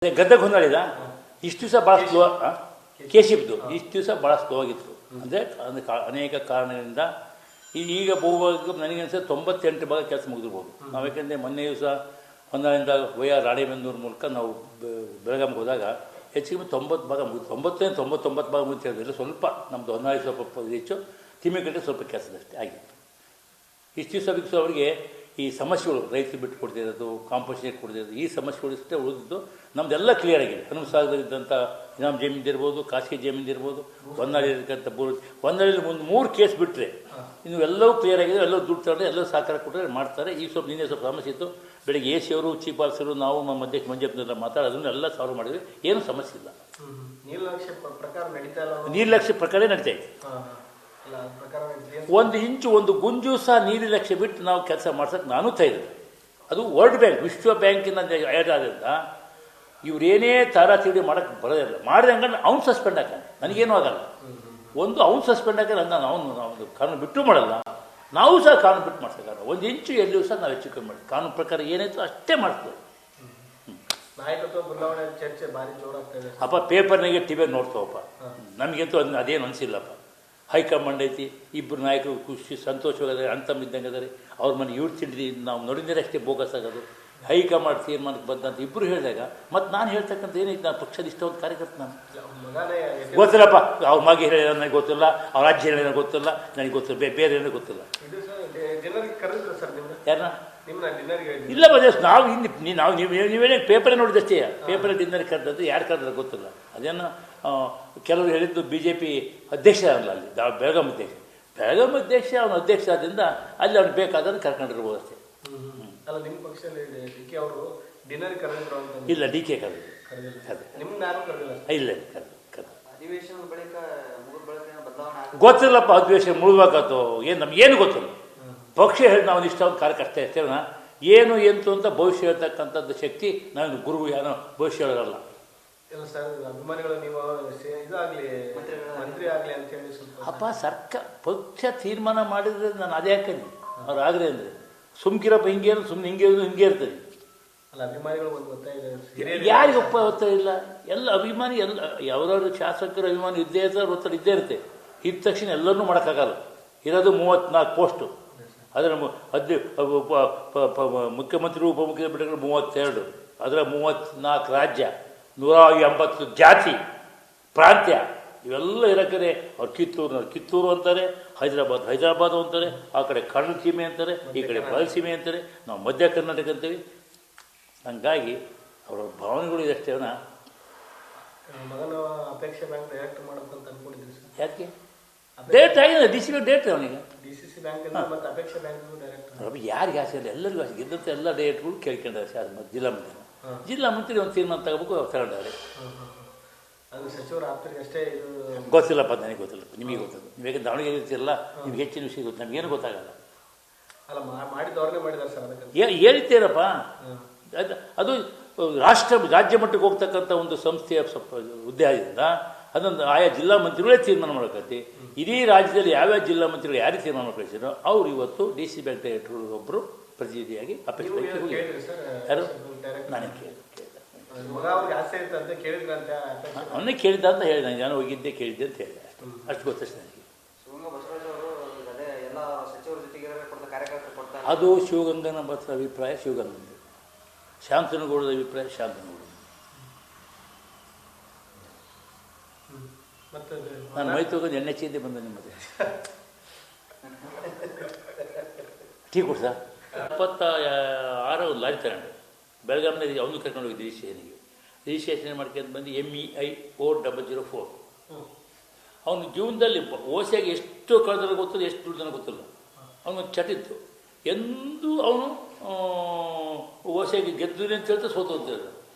ಗದ್ದೆಗೆ ಹೊಂದಾಳಿದ ಇಷ್ಟು ದಿವಸ ಭಾಳ ಸ್ಲೋ ಕೇಶಿಪ್ದು ಇಷ್ಟು ದಿವಸ ಭಾಳ ಸ್ಲೋ ಆಗಿತ್ತು. ಅಂದರೆ ಅನೇಕ ಕಾರಣಗಳಿಂದ ಈಗ ಬಹುಭಾಗ ನನಗೆ ಅನಿಸಿದ್ರೆ 98 ಭಾಗ ಕೆಲಸ ಮುಗಿದಿರ್ಬೋದು. ನಾವು ಯಾಕೆಂದರೆ ಮೊನ್ನೆ ದಿವಸ ಹೊಂದಾಳಿಂದ ರಾಣೆಬೆನ್ನೂರು ಮೂಲಕ ನಾವು ಬೆಳಗಾವಿಗೆ ಹೋದಾಗ ಹೆಚ್ಚಿಗೆ 90 ಭಾಗ ಮುಗಿದು 99 ಭಾಗ ಮುಗಿದು ಹೇಳಿದ್ರೆ ಸ್ವಲ್ಪ ನಮ್ಮದು ಹೊಂದಾಳಿ ಸ್ವಲ್ಪ ಹೆಚ್ಚು, ತಿಮ್ಮಿಕಟ್ಟೆ ಸ್ವಲ್ಪ ಕೆಲಸದಷ್ಟೇ ಆಗಿತ್ತು. ಇಷ್ಟು ದಿವಸ ಅವರಿಗೆ ಈ ಸಮಸ್ಯೆಗಳು ರೈತರು ಬಿಟ್ಟು ಕೊಡ್ತಿರೋದು, ಕಾಂಪೋಸಿಷನ್ ಕೊಡ್ತಿರೋದು, ಈ ಸಮಸ್ಯೆಗಳು ಇಷ್ಟೇ ಉಳಿದಿದ್ದು. ನಮ್ಮದೆಲ್ಲ ಕ್ಲಿಯರ್ ಆಗಿದೆ. ಹನುಮಸಾಗರದಲ್ಲಿದ್ದಂಥ ಇನಾಮ್ ಜಮೀನ್ದಿರ್ಬೋದು, ಖಾಸಗಿ ಜಮೀನ್ದಿರ್ಬೋದು, ಹೊನ್ನಾಳಿರ್ತಕ್ಕಂಥ ಹೊನ್ನಾಳಿಯಲ್ಲಿ ಒಂದು 3 ಕೇಸ್ ಬಿಟ್ಟರೆ ಇನ್ನು ಎಲ್ಲವೂ ಕ್ಲಿಯರ್ ಆಗಿದೆ. ಎಲ್ಲರೂ ದುಡ್ಡು ತಗೊಂಡು ಎಲ್ಲರೂ ಸಹಕಾರ ಕೊಟ್ಟರೆ ಮಾಡ್ತಾರೆ. ಈ ಸ್ವಲ್ಪ ನಿನ್ನೆ ಸ್ವಲ್ಪ ಸಮಸ್ಯೆ ಇತ್ತು. ಬೆಳಗ್ಗೆ AC ಅವರು, ಚೀಫ್ ಆಫೀಸರು, ನಾವು ನಮ್ಮ ಅಧ್ಯಕ್ಷ ಮಂಜಪ್ಪನೆಲ್ಲ ಮಾತಾಡೋದನ್ನು ಎಲ್ಲ ಸಾಲ್ವ್ ಮಾಡಿದ್ವಿ. ಏನೂ ಸಮಸ್ಯೆ ಇಲ್ಲ. ನೀರ್ಲಕ್ಷ್ಯ ಪ್ರಕಾರ ನಡೀತಾ ಇದೆ. 1 ಇಂಚು ಒಂದು ಗುಂಜು ಸಹ ನೀರಿಲಕ್ಷ್ಯ ಬಿಟ್ಟು ನಾವು ಕೆಲಸ ಮಾಡ್ಸೋಕ್ಕೆ ನಾನು ತಯಾರಿದೆ. ಅದು ವರ್ಲ್ಡ್ ಬ್ಯಾಂಕ್, ವಿಶ್ವ ಬ್ಯಾಂಕಿನ ಆ್ಯಡ್ ಆದ್ದರಿಂದ ಇವರೇನೇ ತಾರಾತಿಡಿ ಮಾಡೋಕ್ಕೆ ಬರೋದಿಲ್ಲ. ಮಾಡಿದಂಗೆ ಅವ್ನು ಸಸ್ಪೆಂಡ್ ಹಾಕಾನೆ, ನನಗೇನೂ ಆಗಲ್ಲ. ಅವ್ನು ಸಸ್ಪೆಂಡ್ ಹಾಕಿದ್ರೆ ನಾವು ಕಾನೂನು ಬಿಟ್ಟು ಮಾಡಲ್ಲ, ನಾವು ಸಹ ಕಾನೂನು ಬಿಟ್ಟು ಮಾಡ್ಸೋಕ್ಕಲ್ಲ. 1 ಇಂಚು ಎಲ್ಲೂ ಸಹ ನಾವು ಹೆಚ್ಚು ಕಮ್ಮಿ ಮಾಡಿ ಕಾನೂನು ಪ್ರಕಾರ ಏನಾಯ್ತು ಅಷ್ಟೇ ಮಾಡ್ತೇವೆ. ಅಪ್ಪ ಪೇಪರ್ನಾಗೆ ಟಿವಿಯಾಗ ನೋಡ್ತಾವಪ್ಪ, ನಮಗಂತೂ ಅದೇನು ಅನಿಸಿಲ್ಲಪ್ಪ. ಹೈಕಮಾಂಡ್ ಐತಿ, ಇಬ್ಬರು ನಾಯಕರು ಖುಷಿ ಸಂತೋಷವಾಗದೆ ಅಣ್ತಮ್ಮಿದ್ದಂಗೆ ಅದಾರೆ. ಅವ್ರ ಮನೆ ಇವ್ರು ತಿಂಡಿ ನಾವು ನೋಡಿದರೆ ಅಷ್ಟೇ ಬೋಗಸ್ ಆಗೋದು. ಹೈಕಮಾಂಡ್ ತೀರ್ಮಾನಕ್ಕೆ ಬಂದಂತ ಇಬ್ಬರು ಹೇಳಿದಾಗ ಮತ್ತು ನಾನು ಹೇಳ್ತಕ್ಕಂಥ ಏನೈತೆ, ನಾನು ಪಕ್ಷದ ಇಷ್ಟೊಂದು ಕಾರ್ಯಕರ್ತ. ನಾನು ಗೊತ್ತಿಲ್ಲಪ್ಪ, ಅವ್ರ ಮಗ ಹೇಳಿ ನನಗೆ ಗೊತ್ತಿಲ್ಲ, ಅವ್ರ ಅಜ್ಜಿ ಹೇಳಿ ನನಗೆ ಗೊತ್ತಿಲ್ಲ, ನನಗೆ ಗೊತ್ತಿಲ್ಲ, ಬೇರೆ ಏನೋ ಗೊತ್ತಿಲ್ಲ. ಯಾರನ್ನ ಇಲ್ಲ ನಾವು ನೀವೇನೇ ಪೇಪರೇ ನೋಡಿದಷ್ಟೇ. ಪೇಪರ್ ಡಿನ್ನರ್ ಕರೆದದ್ದು ಯಾರು ಕರೆದ್ರೆ ಗೊತ್ತಿಲ್ಲ. ಅದೇನು ಕೆಲವರು ಹೇಳಿದ್ದು BJP ಅಧ್ಯಕ್ಷ ಅಲ್ಲ, ಅಲ್ಲಿ ಬೆಳಗಾಂ ಅಧ್ಯಕ್ಷ ಅವನ ಅಧ್ಯಕ್ಷ ಆದ್ದರಿಂದ ಅಲ್ಲಿ ಅವ್ನು ಬೇಕಾದನ್ನು ಕರ್ಕೊಂಡಿರ್ಬೋದು ಅಷ್ಟೇ. ಇಲ್ಲ DK ಕರೆದು ಇಲ್ಲ ಗೊತ್ತಿಲ್ಲಪ್ಪ. ಅಧಿವೇಶನ ಮುಳುಗಬೇಕಾಯ್ತು ಏನು ನಮಗೇನು ಗೊತ್ತಿಲ್ಲ. ಪಕ್ಷ ಹೇಳಿ ನಾವು ಇಷ್ಟ ಒಂದು ಕಾರ್ಯಕರ್ತ ಅಷ್ಟೇನ, ಏನು ಎಂತು ಅಂತ ಭವಿಷ್ಯ ಹೇಳ್ತಕ್ಕಂಥದ್ದು ಶಕ್ತಿ ನಾನು ಗುರು ಏನೋ ಭವಿಷ್ಯ ಹೇಳೋಲ್ಲ. ಅಪ್ಪ ಪಕ್ಷ ತೀರ್ಮಾನ ಮಾಡಿದ್ರೆ ನಾನು ಅದೇ ಹಾಕೇನೆ. ಅವ್ರು ಆಗ್ರೆ ಅಂದರೆ ಸುಮ್ಕಿರಪ್ಪ, ಹಿಂಗೆ ಸುಮ್ಮನೆ ಹಿಂಗೆ ಇರ್ತದೆ. ಯಾರಿಗೆ ಒತ್ತಾಯ ಇಲ್ಲ. ಎಲ್ಲ ಅಭಿಮಾನಿ, ಎಲ್ಲ ಯಾವ್ದಾದ್ರು ಶಾಸಕರ ಅಭಿಮಾನಿ ಇದ್ದೇ ಇರ್ತಾರೆ, ಒತ್ತಡ ಇದ್ದೇ ಇರುತ್ತೆ. ಇದ್ದ ತಕ್ಷಣ ಎಲ್ಲರನ್ನೂ ಮಾಡೋಕ್ಕಾಗಲ್ಲ. ಇರೋದು 34 ಪೋಸ್ಟು. ಅದರ ಮುಖ್ಯಮಂತ್ರಿ, ಉಪಮುಖ್ಯಮಂತ್ರಿಗಳು 32, ಅದರ 34 ರಾಜ್ಯ, 180 ಜಾತಿ ಪ್ರಾಂತ್ಯ, ಇವೆಲ್ಲ ಇರೋಕರೆ ಅವ್ರು ಕಿತ್ತೂರು ಅಂತಾರೆ, ಹೈದರಾಬಾದ್ ಅಂತಾರೆ, ಆ ಕಡೆ ಕರ್ನೂಲ್ ಸೀಮೆ ಅಂತಾರೆ, ಈ ಕಡೆ ಬಯಲುಸೀಮೆ ಅಂತಾರೆ, ನಾವು ಮಧ್ಯ ಕರ್ನಾಟಕ ಅಂತೀವಿ. ಹಂಗಾಗಿ ಅವರ ಭಾವನೆಗಳು ಇದಷ್ಟೇನ. ಯಾಕೆ ಡೇಟ್ ಆಗಿದೆ, DCB ಡೇಟ್ ಅವನಿಗೆ. ಯಾರಿಗೆ ಆಸೆ ಇಲ್ಲ, ಎಲ್ಲರಿಗೂ ಆಸೆ. ಗೆದ್ದಂಥ ಎಲ್ಲ ಡೇಟ್ಗಳು ಕೇಳ್ಕೊಂಡಾರೆ ಜಿಲ್ಲಾ ಮಂತ್ರಿ ಒಂದು ತೀರ್ಮಾನ ತಗೋಬೇಕು, ಅವ್ರು ತಗೊಂಡಾರೆ. ಗೊತ್ತಿಲ್ಲಪ್ಪ, ನನಗೆ ಗೊತ್ತಿಲ್ಲ, ನಿಮಗೆ ಗೊತ್ತಿಲ್ಲ. ನೀವೇ ದಾವಣಗೆರೆ ಇರ್ತಿರಲ್ಲ, ನಿಮ್ಗೆ ಹೆಚ್ಚಿನ ವಿಷಯ ಗೊತ್ತು, ನಮಗೇನು ಗೊತ್ತಾಗಲ್ಲ. ಹೇಳಿದ್ದೇನಪ್ಪ, ಅದು ರಾಜ್ಯ ಮಟ್ಟಕ್ಕೆ ಹೋಗ್ತಕ್ಕಂಥ ಒಂದು ಸಂಸ್ಥೆಯ ಹುದ್ದೆ ಆದ್ದರಿಂದ ಅದೊಂದು ಆಯಾ ಜಿಲ್ಲಾ ಮಂತ್ರಿಗಳೇ ತೀರ್ಮಾನ ಮಾಡೋಕತ್ತಿ. ಇಡೀ ರಾಜ್ಯದಲ್ಲಿ ಯಾವ್ಯಾವ ಜಿಲ್ಲಾ ಮಂತ್ರಿಗಳು ಯಾರಿಗೆ ತೀರ್ಮಾನ ಮಾಡ್ಕೊಳ್ಸಿರೋ ಅವ್ರು ಇವತ್ತು DC ಬ್ಯಾಂಕ್ ಡೈರೆಕ್ಟರ್ ಒಬ್ಬರು ಪ್ರತಿನಿಧಿಯಾಗಿ ಅಪೇಕ್ಷೆ ಯಾರು ನಾನೇ ಅವನ್ನೇ ಕೇಳಿದ್ದ ಅಂತ ಹೇಳಿದೆ. ನಾನು ಹೋಗಿದ್ದೆ, ಕೇಳಿದ್ದೆ ಅಂತ ಹೇಳಿದೆ, ಅಷ್ಟು ಗೊತ್ತಷ್ಟು ನನಗೆ. ಅದು ಶಿವಗಂಗನ ಬತ್ರ ಅಭಿಪ್ರಾಯ ಶಿವಗಂಗನ, ಶಾಂತನಗೌಡದ ಅಭಿಪ್ರಾಯ ಶಾಂತನಗೌಡ. ನಾನು ಮೈ ತಗೊಂಡು ಎಣ್ಣೆ ಚೀದಿ ಬಂದ ನಿಮ್ಮದೇ ಟೀ ಕುಡ್ಸ 76 ಲಾರಿ ತಗೊಂಡು ಬೆಳಗಾವಿನಲ್ಲಿ ಅವನು ಕರ್ಕೊಂಡು ಹೋಗಿದ್ದೆ ರಿಜಿಸ್ಟ್ರೇಷನ್ ಮಾಡ್ಕೊಂಡು ಬಂದು MEI 4004. ಅವನು ಜೀವನದಲ್ಲಿ ಓಸೆಯಾಗಿ ಎಷ್ಟು ಕಳೆದ್ರೆ ಗೊತ್ತಿಲ್ಲ, ಎಷ್ಟು ದುಡ್ಡನ ಗೊತ್ತಿಲ್ಲ. ಅವನು ಚಟಿತ್ತು. ಎಂದೂ ಅವನು ಓಸೆಯಾಗಿ ಗೆದ್ದು ಅಂತ ಹೇಳ್ತಾ ಸೋತು ಅಂತ ಹೇಳಿದ.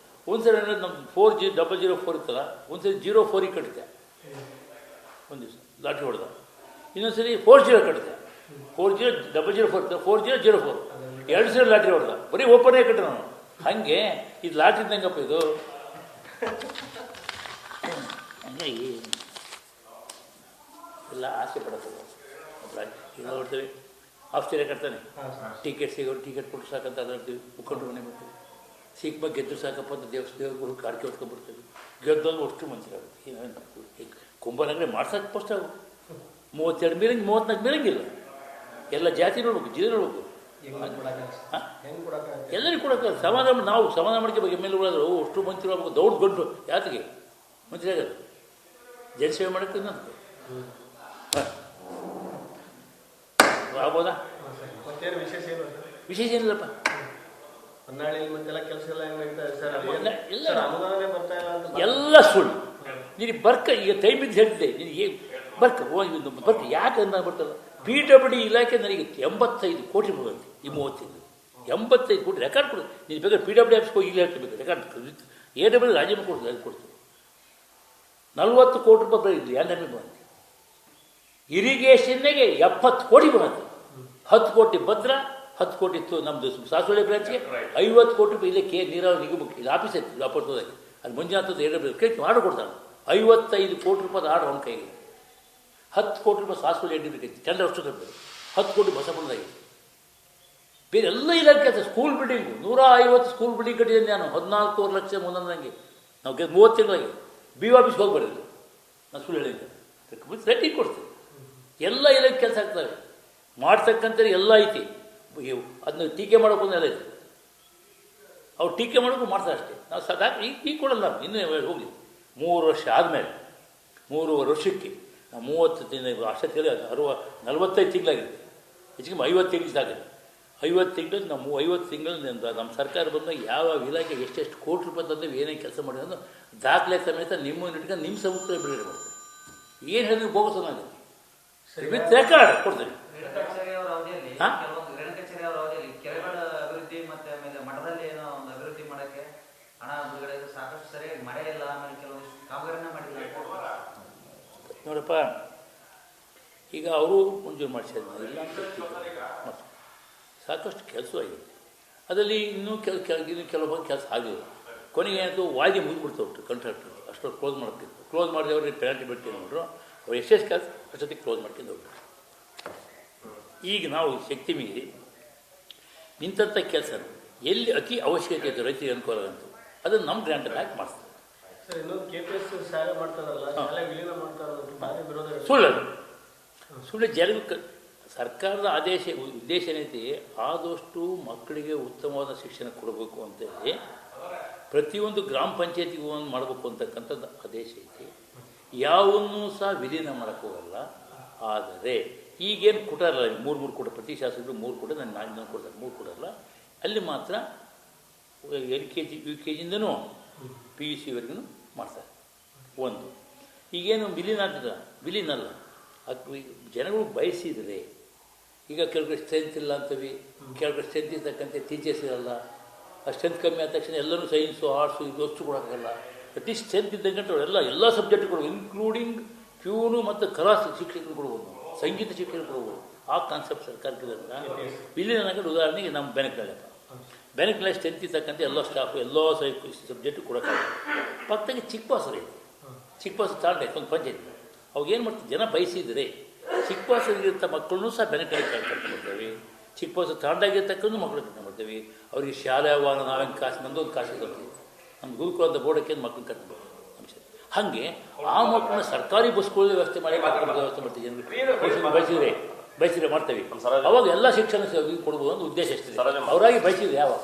ಒಂದ್ಸರಿ ಅಂದರೆ ನಮ್ಮ 4004 ಇತ್ತಲ್ಲ, ಒಂದ್ಸರಿ 04 ಕಟ್ಟಿದೆ. ಒಂದು ದಿವಸ ಲಾಟ್ರಿ ಹೊಡೆದ. ಇನ್ನೊಂದ್ಸರಿ 40 ಕಟ್ಟಿದೆ. 4004 4004 2 ಸರಿ ಲಾಟ್ರಿ ಹೊಡೆದ. ಬರೀ ಓಪನೇ ಕಟ್ಟ ನಾನು. ಹಾಗೆ ಇದು ಲಾಟ್ರಿ ಇದ್ದಂಗಪ್ಪ ಇದು. ಹಂಗಾಗಿ ಎಲ್ಲ ಆಸೆ ಪಡೋದು. ಈಗ ನೋಡ್ತೇವೆ ಆಶ್ಚರ್ಯ ಕಟ್ತಾನೆ, ಟಿಕೆಟ್ ಸಿಗೋರು ಟಿಕೆಟ್ ಕೊಟ್ಟು ಸಾಕಂತ ಮುಖಂಡರು ಮನೆ ಬರ್ತೀವಿ. ಸಿಕ್ಕ ಗೆದ್ದು ಸಾಕಪ್ಪ ಅಂತ ದೇವಸ್ಥಾನ ಕಾಡ್ಕೆ ಹೊತ್ಕೊಂಡ್ಬಿಡ್ತೇವೆ. ಗೆದ್ದೋದು ಅಷ್ಟು ಮಂತ್ರಿ ಆಗುತ್ತೆ. ಕುಂಭನಗರ ಮಾಡ್ಸೋಕೆ ಫಸ್ಟ್ ಆಗು 32 ಮೀರಂಗ್ 34 ಮೀರಂಗಿಲ್ಲ. ಎಲ್ಲ ಜಾತಿ ನೋಡ್ಬೇಕು, ಜಿಲ್ಲೆ ನೋಡ್ಬೇಕು, ಎಲ್ಲರಿಗೂ ಕೊಡೋಕೆ ಸಮಾಧಾನ. ನಾವು ಸಮಾಧಾನ ಮಾಡ್ಕೋಬೇಕು. ಎಮ್ ಎಲ್ ಎಗಳಾದ್ರು ಅಷ್ಟು ಮಂತ್ರಿ ಆಗ್ಬೇಕು, ದೌಡ್ ಗಂಟು ಯಾತಿಗೆ ಮಂತ್ರಿ ಆಗೋದು? ಜನಸೇವೆ ಮಾಡೋಕ್ಕೆ ನಂದು ಆಗ್ಬೋದಾ? ವಿಶೇಷ ಏನಿಲ್ಲಪ್ಪ. ಎಲ್ಲ ಸುಳ್ಳು. ನಿನಗೆ ಬರ್ಕ ಈಗ ಟೈಮ್ ಇದ್ದು ಹೇಳ್ತಿದ್ದೆ ನಿನಗೆ ಬರ್ಕ ಯಾಕೆ ಅಂತ ಬರ್ತಲ್ಲ. PWD ಇಲಾಖೆ ನನಗೆ 85 ಕೋಟಿ ಬರುತ್ತೆ ಈ 35. 85 ಕೋಟಿ ರೆಕಾರ್ಡ್ ಕೊಡು. ನೀನು ಬೇಕಾದ್ರೆ PWD ಆಫೀಸ್ಗೆ ಹೋಗಿ ಇಲ್ಲಿ ಹೇಳ್ತಿರ್ಬೇಕು ರೆಕಾರ್ಡ್. AWD ರಾಜ್ಯಮಂತ್ರಿ ಕೊಡ್ತೀವಿ, ಅದು ಕೊಡ್ತೀವಿ. 40 ಕೋಟಿ ರೂಪಾಯಿ ಇರಲಿ ಯಾರು ಬರುತ್ತೆ. ಇರಿಗೇಷನ್ಗೆ 70 ಕೋಟಿ ಬರುತ್ತೆ. 10 ಕೋಟಿ ಭದ್ರಾ, 10 ಕೋಟಿ ಇತ್ತು ನಮ್ಮದು ಸಾಸುವಳಿ ಬ್ರಾಂಚ್ಗೆ, 50 ಕೋಟಿ ರೂಪಾಯಿ ಇಲ್ಲೇ ನೀರಾವರಿ ನಿಗಮಕ್ಕೆ. ಇದು ಆಫೀಸ್ ಐತಿ ಅಪರ್ತದಾಗಿ, ಅದು ಮಂಜುನಾಥದ್ದು AWD ಕೇಳಿ ಆರ್ಡರ್ ಕೊಡ್ತಾನೆ. 55 ಕೋಟಿ ರೂಪಾಯಿ ಆರ್ಡರ್ ಅವನ ಕೈಗೆ. 10 ಕೋಟಿ ರೂಪಾಯಿ ಸಾಸುವಳಿ ಬೇಕೈತಿ ಚಂದ್ರ ವರ್ಷ 10 ಕೋಟಿ ಬಸಪಣ್ಣದಾಗಿ. ಬೇರೆ ಎಲ್ಲ ಇಲಾಖೆ ಸ್ಕೂಲ್ ಬಿಲ್ಡಿಂಗು 150 ಸ್ಕೂಲ್ ಬಿಲ್ಡಿಂಗ್ ಕಟ್ಟಿದ್ದೀನಿ ನಾನು. 14 ಲಕ್ಷ ಮುಂದಂಗೆ ನಾವು 30 ತಿಂಗಳಿಗೆ BO ಆಫೀಸ್ಗೆ ಹೋಗಿ ಬರೋದು. ನಾನು ಸುಳ್ಳು ಹೇಳಿದ್ದೆ, ರೇಟಿಂಗ್ ಕೊಡ್ತೀನಿ. ಎಲ್ಲ ಇಲಾಖೆ ಕೆಲಸ ಆಗ್ತವೆ, ಮಾಡ್ತಕ್ಕಂಥ ಎಲ್ಲ ಐತಿ. ಅದನ್ನ ಟೀಕೆ ಮಾಡೋಕೆ ಎಲ್ಲ ಇದೆ. ಅವ್ರು ಟೀಕೆ ಮಾಡೋಕ್ಕೂ ಮಾಡ್ತಾರೆ ಅಷ್ಟೇ. ನಾವು ಸಾಕು ಈಗ ಕೊಡಲ್ಲ. ಇನ್ನೂ ಹೋಗಿ 3 ವರ್ಷ ಆದಮೇಲೆ 3.5 ವರ್ಷಕ್ಕೆ 30 ತಿಂಗಳು ಅಷ್ಟೊತ್ತಿಗೆ 45 ತಿಂಗಳಾಗಿದೆ. ಹೆಚ್ಚಿಗೆ 50 ತಿಂಗಳು ಸಾಗಿದೆ. 50 ತಿಂಗಳು ನಾವು 50 ತಿಂಗಳು ನಮ್ಮ ಸರ್ಕಾರ ಬಂದಾಗ ಯಾವ ಇಲಾಖೆ ಎಷ್ಟೆಷ್ಟು ಕೋಟಿ ರೂಪಾಯಿ ತಂದು ಏನೇನು ಕೆಲಸ ಮಾಡಿದೆ ಅನ್ನೋ ದಾಖಲೆ ಸಮೇತ ನಿಮ್ಮ ಇಟ್ಕೊಂಡು ನಿಮ್ಮ ಸಂಸ್ಥೆ ಬಿಡುಗಡೆ ಮಾಡ್ತಾರೆ. ಏನು ಹೇಳಿದ್ರು ಬೋಗಸ್ ಆಗುತ್ತೆ. ವಿತ್ ರೆಕಾರ್ಡ್ ಕೊಡ್ತೀನಿ. ನೋಡಪ್ಪ, ಈಗ ಅವರು ಮಂಜೂರು ಮಾಡಿಸಿದ್ರು ಇಲ್ಲ ಅಂತ ಸಾಕಷ್ಟು ಕೆಲಸ ಆಗಿದೆ. ಅದರಲ್ಲಿ ಇನ್ನೂ ಕೆಲವು ಕೆಲಸ ಆಗಿಲ್ಲ. ಕೊನೆಗೆ ಏನಾಯಿತು, ವಾಯ್ದೆ ಮುಗಿದ್ಬಿಡ್ತು ಕಾಂಟ್ರಾಕ್ಟರ್. ಅಷ್ಟೊತ್ತು ಕ್ಲೋಸ್ ಮಾಡ್ತಿತ್ತು. ಕ್ಲೋಸ್ ಮಾಡಿದೆ ಅವ್ರಿಗೆ ಪೆನಾಲ್ಟಿ ಬಿಡ್ತೀನಿ ನೋಡ್ರು. ಅವ್ರು ಎಷ್ಟೆಷ್ಟು ಕೆಲಸ ಅಷ್ಟೊತ್ತಿಗೆ ಕ್ಲೋಸ್ ಮಾಡ್ಕೊಂಡು ಹೋಗ್ಬಿಟ್ಟು. ಈಗ ನಾವು ಶಕ್ತಿ ಮೀರಿ ನಿಂತಹ ಕೆಲಸ ಎಲ್ಲಿ ಅತಿ ಅವಶ್ಯಕತೆ ಇತ್ತು ರೈತರಿಗೆ ಅನುಕೂಲ ಅಂತು ಅದನ್ನು ನಮ್ಮ ಗ್ರಾಂಟಲ್ಲಿ ಹಾಕಿ ಮಾಡಿಸ್ತಾರೆ. ಸುಳ್ಳು ಜನ ಸರ್ಕಾರದ ಉದ್ದೇಶ ಏನೈತಿ, ಆದಷ್ಟು ಮಕ್ಕಳಿಗೆ ಉತ್ತಮವಾದ ಶಿಕ್ಷಣ ಕೊಡಬೇಕು ಅಂತೇಳಿ ಪ್ರತಿಯೊಂದು ಗ್ರಾಮ ಪಂಚಾಯತಿಗೂ ಒಂದು ಮಾಡಬೇಕು ಅಂತಕ್ಕಂಥದ್ದು ಆದೇಶ ಐತಿ. ಯಾವನ್ನೂ ಸಹ ವಿಲೀನ ಮಾಡೋಕ್ಕೋಗಲ್ಲ. ಆದರೆ ಈಗೇನು ಕೊಟ್ಟಾರಲ್ಲ 3 ಕೊಡ, ಪ್ರತಿ ಶಾಸಕರು 3 ಕೊಡ, ನಾನು ಕೊಡ್ತಾರೆ 3 ಕೊಡಲ್ಲ. ಅಲ್ಲಿ ಮಾತ್ರ LKG UKGಯಿಂದನೂ PUCವರೆಗೂ ಮಾಡ್ತಾರೆ. ಒಂದು ಈಗೇನು ವಿಲೀನ ಆಗ್ತದ, ವಿಲೀನ ಅಲ್ಲ. ಅದು ಜನಗಳು ಬಯಸಿದರೆ ಈಗ ಕೆಲವರು ಸ್ಟ್ರೆಂತ್ ಇಲ್ಲ ಅಂತವಿ, ಕೆಲವರು ಸ್ಟ್ರೆಂತ್ ಇರ್ತಕ್ಕಂಥ ಟೀಚರ್ಸ್ ಇರಲ್ಲ. ಆ ಸ್ಟ್ರೆಂತ್ ಕಮ್ಮಿ ಆದ ತಕ್ಷಣ ಎಲ್ಲರೂ ಸೈನ್ಸು ಆರ್ಟ್ಸು ಇದು ಅಷ್ಟು ಕೊಡೋಕ್ಕಾಗಲ್ಲ. ಅಟ್ಲೀಸ್ಟ್ ಸ್ಟ್ರೆಂತ್ ಇದ್ದಂಗೆ ಎಲ್ಲ ಸಬ್ಜೆಕ್ಟ್ ಕೊಡ್ಬೋದು, ಇನ್ಕ್ಲೂಡಿಂಗ್ ಪ್ಯೂನು ಮತ್ತು ಕಲಾ ಶಿಕ್ಷಕರು ಕೊಡ್ಬೋದು, ಸಂಗೀತ ಶಿಕ್ಷಕರು ಕೊಡ್ಬೋದು. ಆ ಕಾನ್ಸೆಪ್ಟ್ ಸರ್ಕಾರಕ್ಕಿಲ್ಲ. ವಿಲೀನ ಉದಾಹರಣೆಗೆ ನಮ್ಮ ಬೆನಕಲ್ಲಿ ಸ್ಟ್ರೆಂತ್ ಇರ್ತಕ್ಕಂಥ ಎಲ್ಲ ಸ್ಟಾಫು ಎಲ್ಲ ಸಬ್ಜೆಕ್ಟು ಕೊಡೋಕ್ಕಾಗಲ್ಲ. ಪಕ್ಕದಾಗಿ ಚಿಕ್ಕಬಾಸರು ಇದೆ, ಚಿಕ್ಕಬಾಸು ತಾಂಡೆ ಒಂದು ಪಂಚಾಯತ್. ಅವಾಗ ಏನು ಮಾಡ್ತೀವಿ, ಜನ ಬಯಸಿದರೆ ಚಿಕ್ಕಬಾಸರಿಗಿರ್ತ ಮಕ್ಕಳನ್ನೂ ಸಹ ಬೆನಕಲ್ಲಿ ಕರ್ಕೊಂಡ್ಬರ್ತೇವೆ. ಚಿಕ್ಕಬಾಸು ತಾಂಡಾಗಿರ್ತಕ್ಕಂಥ ಮಕ್ಕಳು ಕರ್ಕೊಂಡ್ಬರ್ತೀವಿ. ಅವ್ರಿಗೆ ಶಾಲೆ ವಾಹನ ನಾವೇನು ಕಾಸು ನಮ್ಮದೊಂದು ಕಾಸು ಕೊಡ್ತೀವಿ. ನಮ್ಮ ಗುರುಕುಲ ಅಂತ ಬೋರ್ಡಕ್ಕೆ ಮಕ್ಕಳನ್ನ ಕರ್ಕೊಂಡ್ಬರ್ತೀವಿ. ಹಾಗೆ ಆ ಮಕ್ಕಳನ್ನ ಸರ್ಕಾರಿ ಬಸ್ಗಳ ವ್ಯವಸ್ಥೆ ಮಾಡಿ ವ್ಯವಸ್ಥೆ ಮಾಡ್ತೀವಿ. ಜನರಿಗೆ ಬಯಸಿದ್ರೆ ಮಾಡ್ತೇವೆ. ಅವಾಗ ಎಲ್ಲ ಶಿಕ್ಷಣ ಕೊಡ್ಬೋದು ಅಂತ ಉದ್ದೇಶ ಎಷ್ಟಿದೆ. ಅವರಾಗಿ ಬಯಸಿದ್ರೆ ಯಾವಾಗ